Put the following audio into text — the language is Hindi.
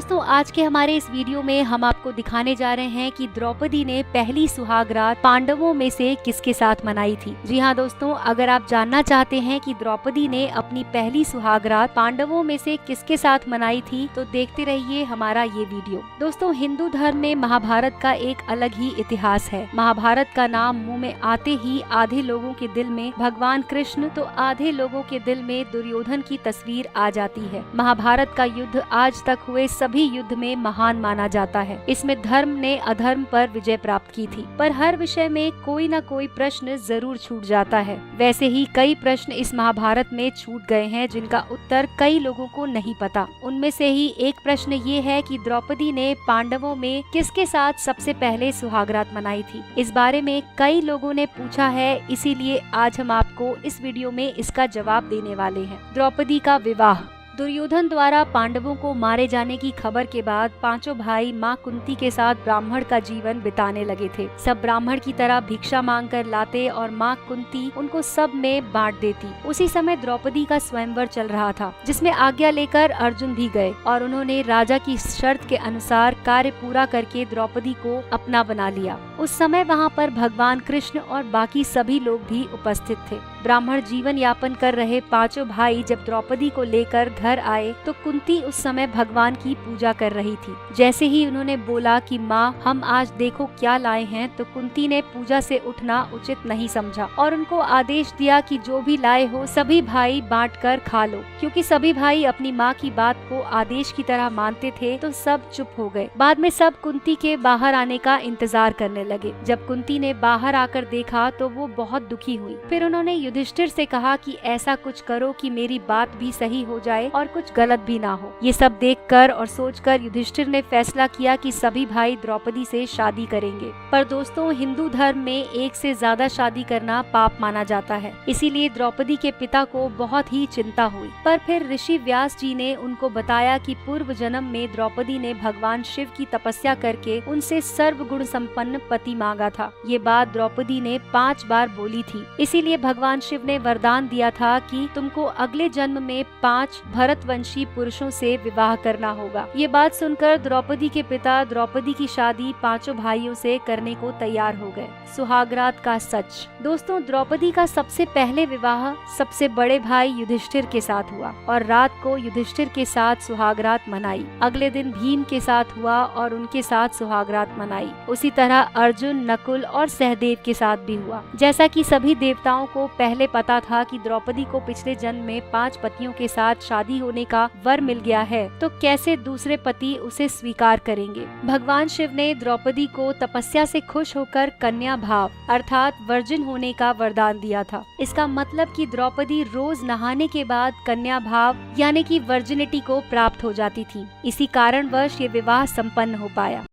दोस्तों आज के हमारे इस वीडियो में हम आपको दिखाने जा रहे हैं कि द्रौपदी ने पहली सुहाग रात पांडवों में से किसके साथ मनाई थी। जी हाँ दोस्तों, अगर आप जानना चाहते हैं कि द्रौपदी ने अपनी पहली सुहाग रात पांडवों में से किसके साथ मनाई थी तो देखते रहिए हमारा ये वीडियो। दोस्तों हिंदू धर्म में महाभारत का एक अलग ही इतिहास है। महाभारत का नाम मुंह में आते ही आधे लोगों के दिल में भगवान कृष्ण तो आधे लोगों के दिल में दुर्योधन की तस्वीर आ जाती है। महाभारत का युद्ध आज तक हुए सभी युद्ध में महान माना जाता है। इसमें धर्म ने अधर्म पर विजय प्राप्त की थी, पर हर विषय में कोई न कोई प्रश्न जरूर छूट जाता है। वैसे ही कई प्रश्न इस महाभारत में छूट गए हैं जिनका उत्तर कई लोगों को नहीं पता। उनमें से ही एक प्रश्न ये है कि द्रौपदी ने पांडवों में किसके साथ सबसे पहले सुहागरात मनाई थी। इस बारे में कई लोगों ने पूछा है, इसीलिए आज हम आपको इस वीडियो में इसका जवाब देने वाले हैं। द्रौपदी का विवाह। दुर्योधन द्वारा पांडवों को मारे जाने की खबर के बाद पांचों भाई माँ कुंती के साथ ब्राह्मण का जीवन बिताने लगे थे। सब ब्राह्मण की तरह भिक्षा मांग कर लाते और माँ कुंती उनको सब में बांट देती। उसी समय द्रौपदी का स्वयंवर चल रहा था, जिसमें आज्ञा लेकर अर्जुन भी गए और उन्होंने राजा की शर्त के अनुसार कार्य पूरा करके द्रौपदी को अपना बना लिया। उस समय वहाँ पर भगवान कृष्ण और बाकी सभी लोग भी उपस्थित थे। ब्राह्मण जीवन यापन कर रहे पांचों भाई जब द्रौपदी को लेकर घर आए तो कुंती उस समय भगवान की पूजा कर रही थी। जैसे ही उन्होंने बोला कि माँ हम आज देखो क्या लाए हैं, तो कुंती ने पूजा से उठना उचित नहीं समझा और उनको आदेश दिया कि जो भी लाए हो सभी भाई बांट कर खा लो। क्योंकि सभी भाई अपनी माँ की बात को आदेश की तरह मानते थे तो सब चुप हो गए। बाद में सब कुंती के बाहर आने का इंतजार करने लगे। जब कुंती ने बाहर आकर देखा तो वो बहुत दुखी हुई। फिर उन्होंने युधिष्ठिर से कहा कि ऐसा कुछ करो कि मेरी बात भी सही हो जाए और कुछ गलत भी ना हो। ये सब देखकर और सोचकर युधिष्ठिर ने फैसला किया कि सभी भाई द्रौपदी से शादी करेंगे। पर दोस्तों हिंदू धर्म में एक से ज्यादा शादी करना पाप माना जाता है, इसीलिए द्रौपदी के पिता को बहुत ही चिंता हुई। पर फिर ऋषि व्यास जी ने उनको बताया कि पूर्व जन्म में द्रौपदी ने भगवान शिव की तपस्या करके उनसे सर्वगुण संपन्न पति मांगा था। ये बात द्रौपदी ने 5 बार बोली थी। इसीलिए भगवान शिव ने वरदान दिया था कि तुमको अगले जन्म में 5 भरतवंशी पुरुषों से विवाह करना होगा। ये बात सुनकर द्रौपदी के पिता द्रौपदी की शादी पांचों भाइयों से करने को तैयार हो गए। सुहागरात का सच। दोस्तों द्रौपदी का सबसे पहले विवाह सबसे बड़े भाई युधिष्ठिर के साथ हुआ और रात को युधिष्ठिर के साथ सुहागरात मनाई। अगले दिन भीम के साथ हुआ और उनके साथ सुहागरात मनाई। उसी तरह अर्जुन, नकुल और सहदेव के साथ भी हुआ। जैसा कि सभी देवताओं को पहले पता था कि द्रौपदी को पिछले जन्म में 5 पतियों के साथ शादी होने का वर मिल गया है, तो कैसे दूसरे पति उसे स्वीकार करेंगे। भगवान शिव ने द्रौपदी को तपस्या से खुश होकर कन्या भाव अर्थात वर्जिन होने का वरदान दिया था। इसका मतलब कि द्रौपदी रोज नहाने के बाद कन्या भाव यानी कि वर्जिनिटी को प्राप्त हो जाती थी। इसी कारणवश ये विवाह संपन्न हो पाया।